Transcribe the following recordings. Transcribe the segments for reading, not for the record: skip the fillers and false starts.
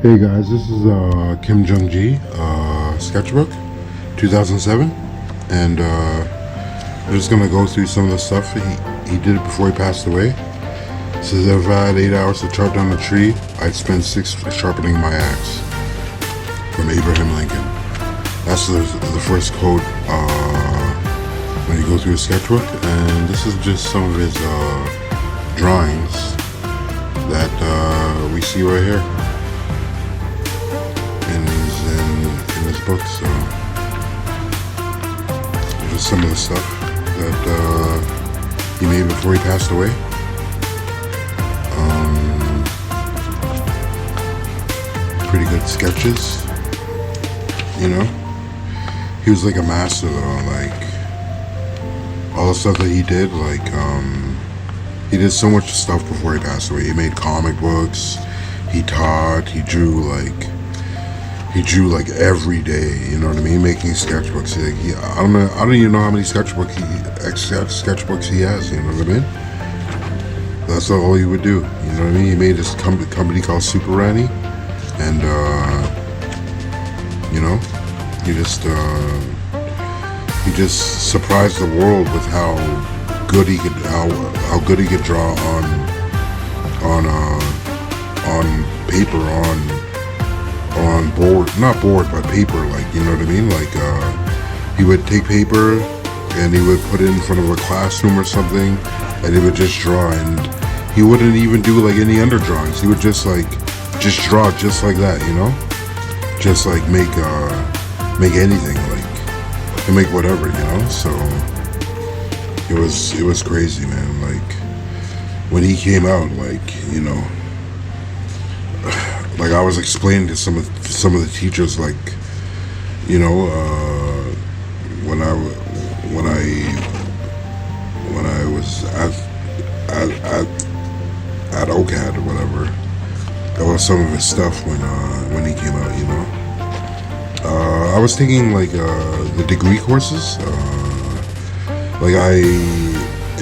Hey guys, this is Kim Jung Gi sketchbook, 2007, and I'm just gonna go through some of the stuff he did before he passed away. It says, if I had 8 hours to chop down a tree, I'd spend 6 sharpening my axe. From Abraham Lincoln. That's the first quote when you go through his sketchbook, and this is just some of his drawings that we see right here. In his book, so just some of the stuff that he made before he passed away. Pretty good sketches, you know. He was like a master though, like all the stuff that he did, like he did so much stuff before he passed away. He made comic books, he taught, he drew like every day, you know what I mean? Making sketchbooks. I don't even know how many sketchbooks he has, you know what I mean? That's all he would do, you know what I mean? He made this company called Super Ranny, and you know, he just surprised the world with how good he could draw on paper, on board, not board, but paper, like, you know what I mean? Like, he would take paper and he would put it in front of a classroom or something, and he would just draw, and he wouldn't even do like any under drawings. He would just draw just like that, you know? Just like make anything, like, and make whatever, you know? So, it was crazy, man. Like, when he came out, like, you know, like I was explaining to some of the teachers, like, you know, when I was at OCAD or whatever, that was some of his stuff when he came out, you know. I was taking like the degree courses, like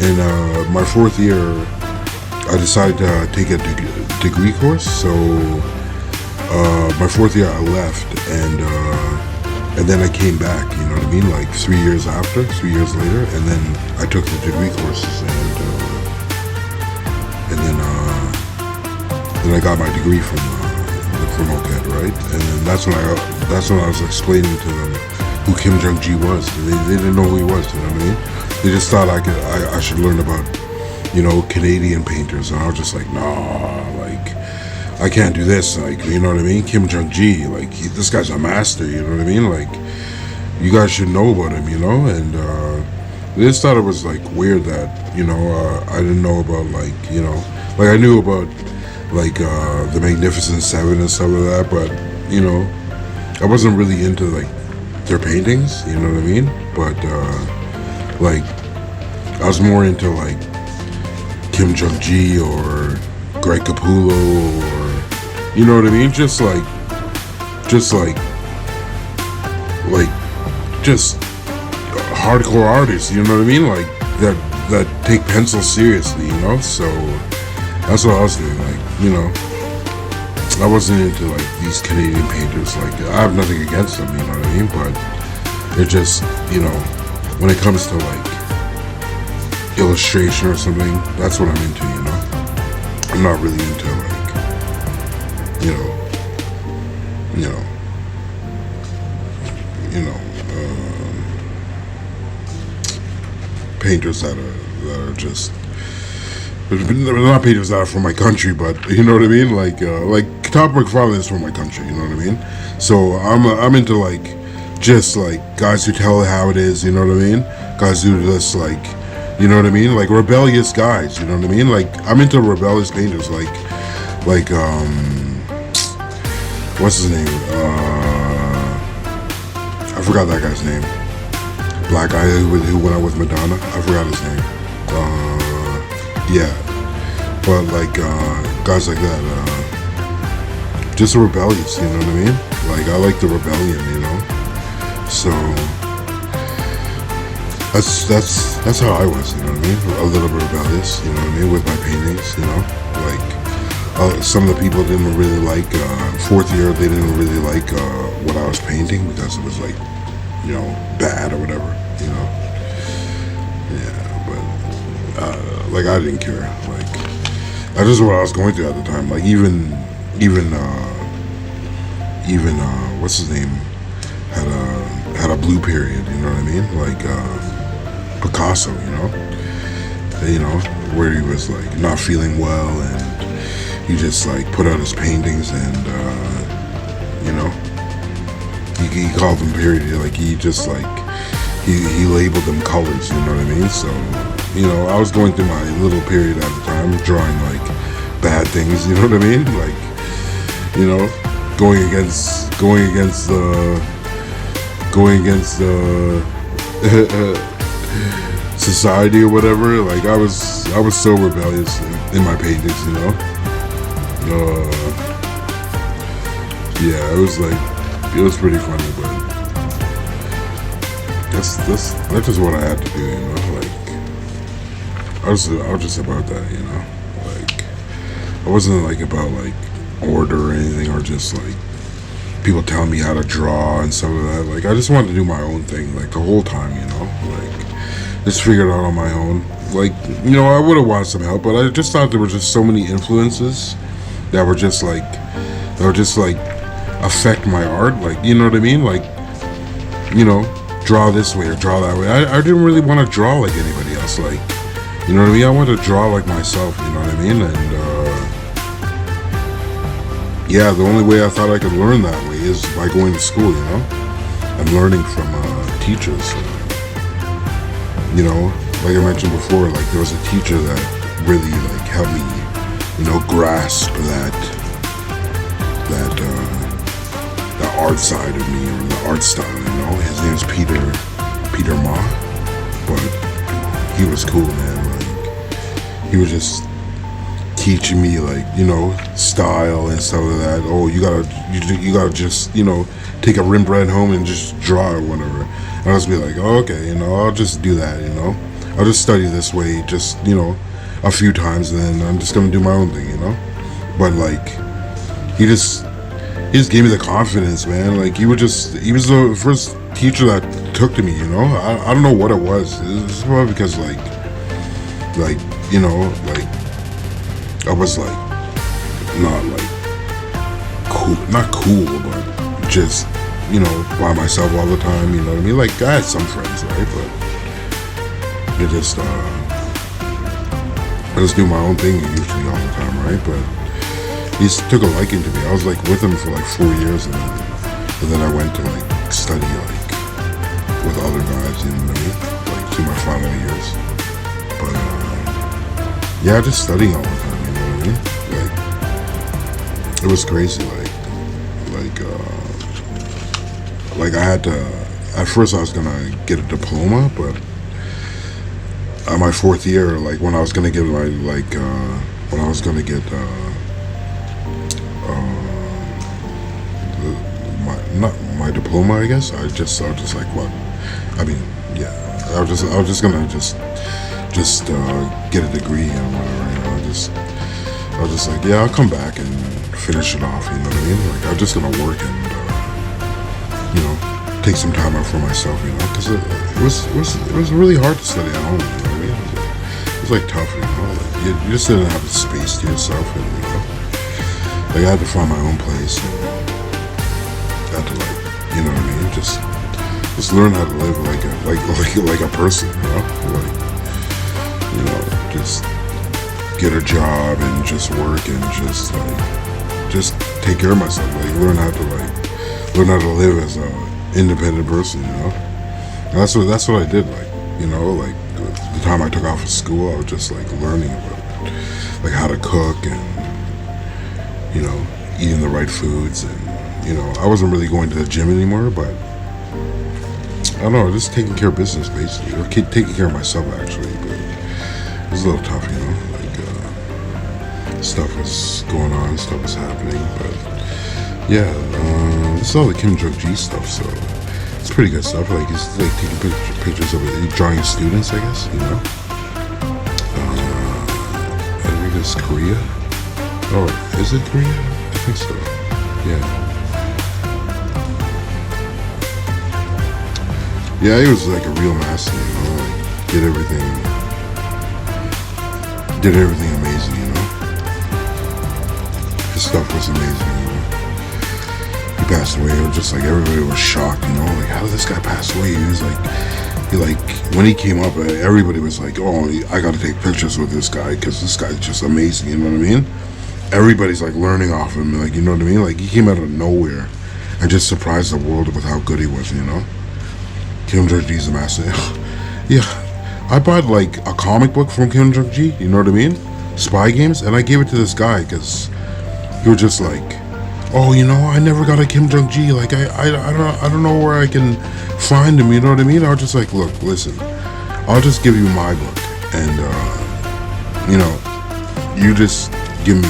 in my 4th year, I decided to take a degree course, so my 4th year I left, and then I came back, you know what I mean, like 3 years later, and then I took the degree courses, and then I got my degree from OCAD, right? And then that's when I was explaining to them who Kim Jung Gi was. They didn't know who he was, you know what I mean? They just thought I should learn about, you know, Canadian painters, and I was just like, nah, like, I can't do this, like, you know what I mean? Kim Jung Gi, like, this guy's a master, you know what I mean? Like, you guys should know about him, you know? And they just thought it was like weird that, you know, I didn't know about, like, you know, like I knew about like the Magnificent Seven and stuff like that, but, you know, I wasn't really into like their paintings, you know what I mean? But like, I was more into like Kim Jung Gi or Greg Capullo, or, you know what I mean? Just hardcore artists, you know what I mean? Like that take pencil seriously, you know? So that's what I was doing, like, you know. I wasn't into like these Canadian painters. Like, I have nothing against them, you know what I mean? But it just, you know, when it comes to like illustration or something, that's what I'm into, you know. I'm not really into like, you know, painters that are just, they're not painters that are from my country, but you know what I mean. Like Top McFarlane is from my country, you know what I mean. So I'm into like just like guys who tell it how it is, you know what I mean. Guys who just like, you know what I mean, like rebellious guys, you know what I mean. Like, I'm into rebellious painters, like what's his name? I forgot that guy's name. Black guy who went out with Madonna. I forgot his name. Yeah, but like guys like that, just rebellious, you know what I mean? Like, I like the rebellion, you know. So that's how I was, you know what I mean? A little bit rebellious, you know what I mean, with my paintings, you know. Like, Some of the people didn't really like, fourth year, they didn't really like what I was painting because it was like, bad or whatever, Yeah, but, like, I didn't care. Like, that's just what I was going through at the time. Like, even, what's his name? Had a blue period, you know what I mean? Like, Picasso, where he was like not feeling well and he just like put out his paintings and he called them period, like he just like he labeled them colors, you know what I mean? So I was going through my little period at the time, drawing like bad things, you know what I mean? Like going against society or whatever. Like I was so rebellious in my paintings, yeah, it was pretty funny, but that's just what I had to do, like I was just about that, like I wasn't like about like order or anything, or just like people telling me how to draw and stuff like that. Like I just wanted to do my own thing, like the whole time, like just figure it out on my own. Like I would have wanted some help, but I just thought there were just so many influences that were just like affect my art, like you know what I mean, like draw this way or draw that way. I didn't really want to draw like anybody else, like you know what I mean. I wanted to draw like myself, you know what I mean, and yeah, the only way I thought I could learn that way is by going to school, and learning from teachers. Like I mentioned before, like there was a teacher that really like helped me, grasp that the art side of me, or the art style. His name's Peter Ma, but he was cool, man. Like he was just teaching me like style and stuff like that. Oh, you gotta just take a Rembrandt home and just draw or whatever. And I was be like, oh, okay, I'll just do that. I'll just study this way, just a few times, and then I'm just gonna do my own thing. But like he just gave me the confidence, man. Like he was the first teacher that took to me. I don't know what it was. It was probably because like I was like not cool, but just by myself all the time. You know what I mean? Like I had some friends, right? But I just do my own thing usually all the time, right? But he took a liking to me. I was like with him for like 4 years, and then I went to like study like with other guys, you know what I mean? Like to my final years. But yeah, just studying all the time, you know what I mean? Like it was crazy. Like I had to. At first, I was gonna get a diploma, but my fourth year, like when I was gonna get my diploma, I guess. I was just like, what? I mean, yeah. I was just gonna get a degree and whatever. I was just like, yeah, I'll come back and finish it off. You know what I mean? Like I'm just gonna work and take some time out for myself. Because it was really hard to study at home. You know what I mean? It was like tough. Like, you just didn't have the space to yourself, and like I had to find my own place. And I had to you know what I mean? Just learn how to live like a person. Just get a job and just work and just take care of myself. Like learn how to live as a independent person. And that's what I did. Like the time I took off of school, I was just like learning about like how to cook and eating the right foods, and I wasn't really going to the gym anymore, but I don't know, just taking care of business basically, or taking care of myself actually. But it was a little tough, like stuff was going on, stuff was happening, but yeah, this is all the Kim Jung Gi stuff, so it's pretty good stuff. Like it's like taking pictures of it, drawing students, I guess. I think it's Korea. Oh, is it Korea? I think so. Yeah. Yeah, he was like a real master, you know, like did everything amazing, you know. His stuff was amazing, you know. He passed away, it was just like everybody was shocked, you know, like how did this guy pass away? He like when he came up, everybody was like, oh, I got to take pictures with this guy because this guy's just amazing, you know what I mean? Everybody's like learning off him, like, you know what I mean? Like he came out of nowhere and just surprised the world with how good he was, you know. Kim Jung Gi's a master. Yeah, I bought like a comic book from Kim Jung Gi, you know what I mean? Spy Games, and I gave it to this guy because he was just like, oh, you know, I never got a Kim Jung Gi. Like I don't know where I can find him. You know what I mean? I was just like, look, listen, I'll just give you my book, and you know, you just give me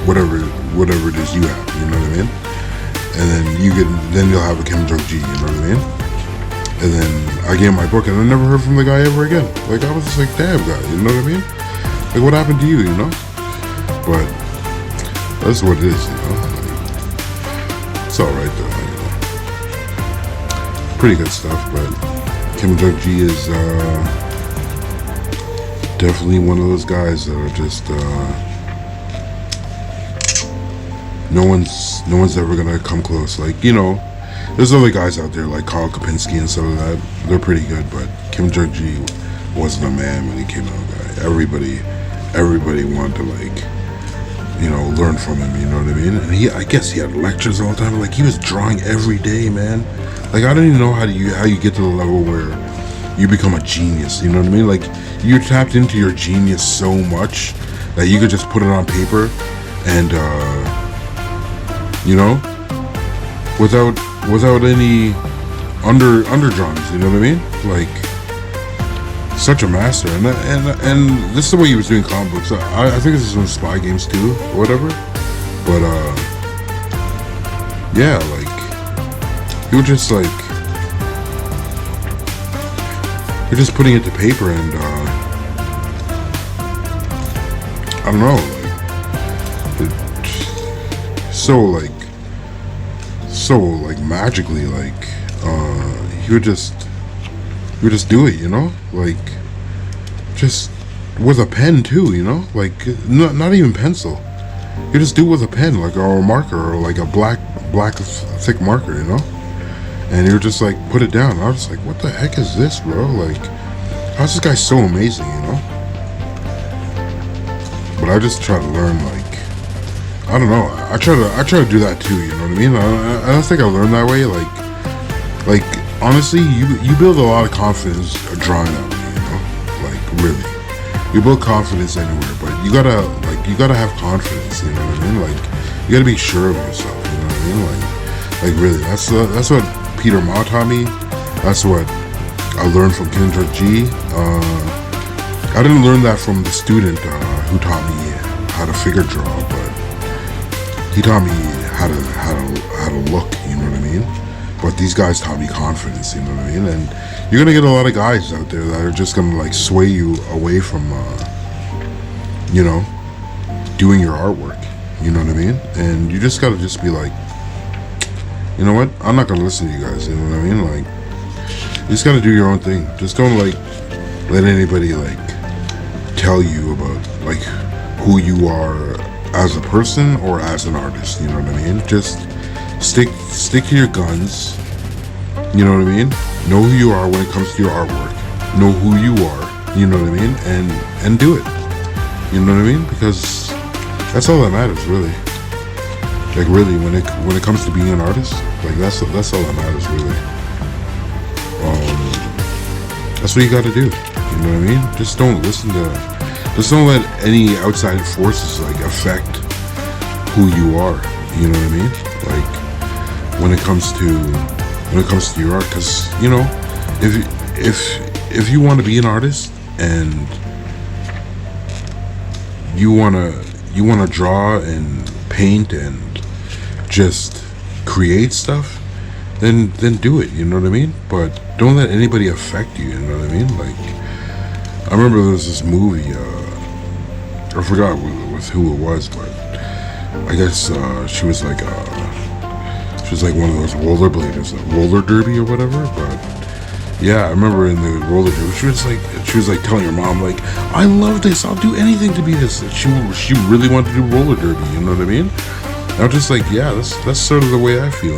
whatever it is you have. You know what I mean? And then you'll have a Kim Jung Gi. You know what I mean? And then I gave him my book, and I never heard from the guy ever again. Like I was just like, damn guy, you know what I mean? Like what happened to you? You know? But that's what it is, you know. Like, it's all right though, you know. Pretty good stuff, but Kim Jung Gi is definitely one of those guys that are just no one's ever gonna come close. Like, you know, there's other guys out there like Carl Kapinski and some of that. They're pretty good, but Kim Jung Gi wasn't a man when he came out. Guy, everybody wanted to like, you know, learn from him. You know what I mean? And I guess he had lectures all the time. Like he was drawing every day, man. Like I don't even know how you get to the level where you become a genius. You know what I mean? Like you tapped into your genius so much that you could just put it on paper and you know, without any underdrawings, you know what I mean? Like such a master, and this is the way he was doing comic books. I think this is some Spy Games too, or whatever. But yeah, like he was just like you're just putting it to paper, and I don't know, like so magically, like he would just do it, you know, like just with a pen too, you know, like not even pencil. You just do it with a pen, like, or a marker, or like a black thick marker, you know, and you're just like put it down. I was just like, what the heck is this, bro? Like, how's this guy so amazing, you know? But I just try to learn, like, I don't know. I try to do that too. You know what I mean? I don't think I learned that way. Like honestly, you build a lot of confidence drawing that way. You know, like really, you build confidence anywhere, but you gotta have confidence. You know what I mean? Like you gotta be sure of yourself. You know what I mean? Like really, that's what Peter Ma taught me. That's what I learned from Kim Jung Gi. I didn't learn that from the student who taught me how to figure draw, but he taught me how to look, you know what I mean? But these guys taught me confidence, you know what I mean? And you're gonna get a lot of guys out there that are just gonna like sway you away from, you know, doing your artwork, you know what I mean? And you just gotta just be like, you know what? I'm not gonna listen to you guys, you know what I mean? Like, you just gotta do your own thing. Just don't like let anybody like tell you about like who you are as a person or as an artist, you know what I mean? Just stick to your guns, you know what I mean? Know who you are when it comes to your artwork. Know who you are, you know what I mean? And do it, you know what I mean? Because that's all that matters, really. Like really, when it comes to being an artist, like that's all that matters, really. That's what you got to do, you know what I mean? Just don't let any outside forces like affect who you are. You know what I mean? Like when it comes to your art, because you know, if you want to be an artist and you wanna draw and paint and just create stuff, then do it. You know what I mean? But don't let anybody affect you. You know what I mean? Like I remember there was this movie. I forgot what with who it was, but I guess she was like one of those rollerbladers, like roller derby or whatever. But yeah, I remember in the roller derby, she was like telling her mom, like, I love this, I'll do anything to be this. She really wanted to do roller derby, you know what I mean? I was just like, yeah, that's sort of the way I feel,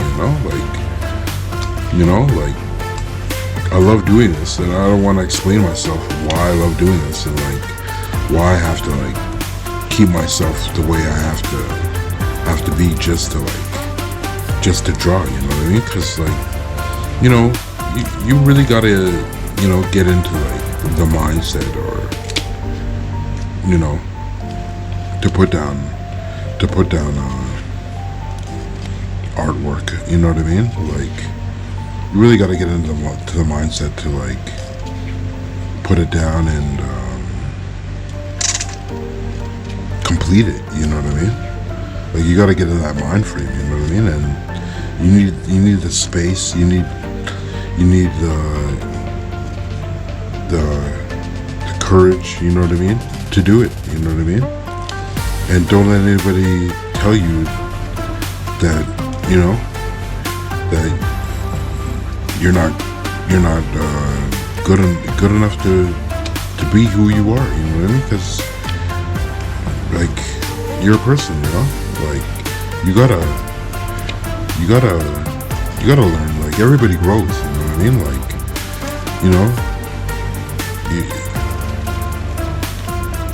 like I love doing this, and I don't want to explain myself why I love doing this, and like why I have to like keep myself the way I have to be just to draw, you know what I mean? Because like, you really gotta get into like the mindset, or to put down artwork, you know what I mean? Like, you really got to get into the mindset to like put it down and complete it, you know what I mean? Like, you got to get in that mind frame, you know what I mean? And you need the space, you need the courage, you know what I mean, to do it, you know what I mean? And don't let anybody tell you that that you're not good enough to be who you are, you know what I mean? Because like, you're a person, like you gotta learn. Like, everybody grows, you know what I mean? Like,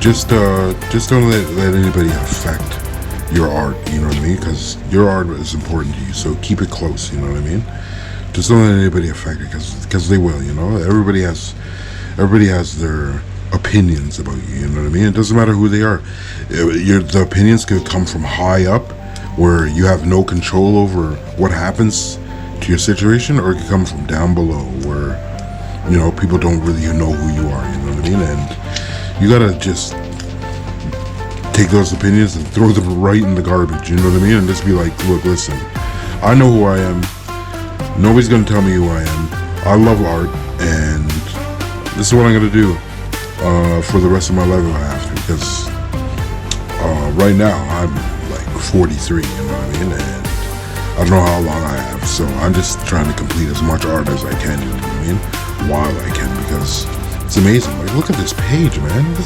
just don't let anybody affect your art, you know what I mean? Because your art is important to you, so keep it close, you know what I mean? Just don't let anybody affect it, because they will, Everybody has their opinions about you, you know what I mean? It doesn't matter who they are. The opinions could come from high up, where you have no control over what happens to your situation, or it could come from down below, where people don't really know who you are, you know what I mean? And you gotta just take those opinions and throw them right in the garbage, you know what I mean? And just be like, look, listen, I know who I am. Nobody's gonna tell me who I am. I love art, and this is what I'm gonna do for the rest of my life if I have to, because right now I'm like 43, you know what I mean? And I don't know how long I have, so I'm just trying to complete as much art as I can, you know what I mean? While I can, because it's amazing. Like, look at this page, man.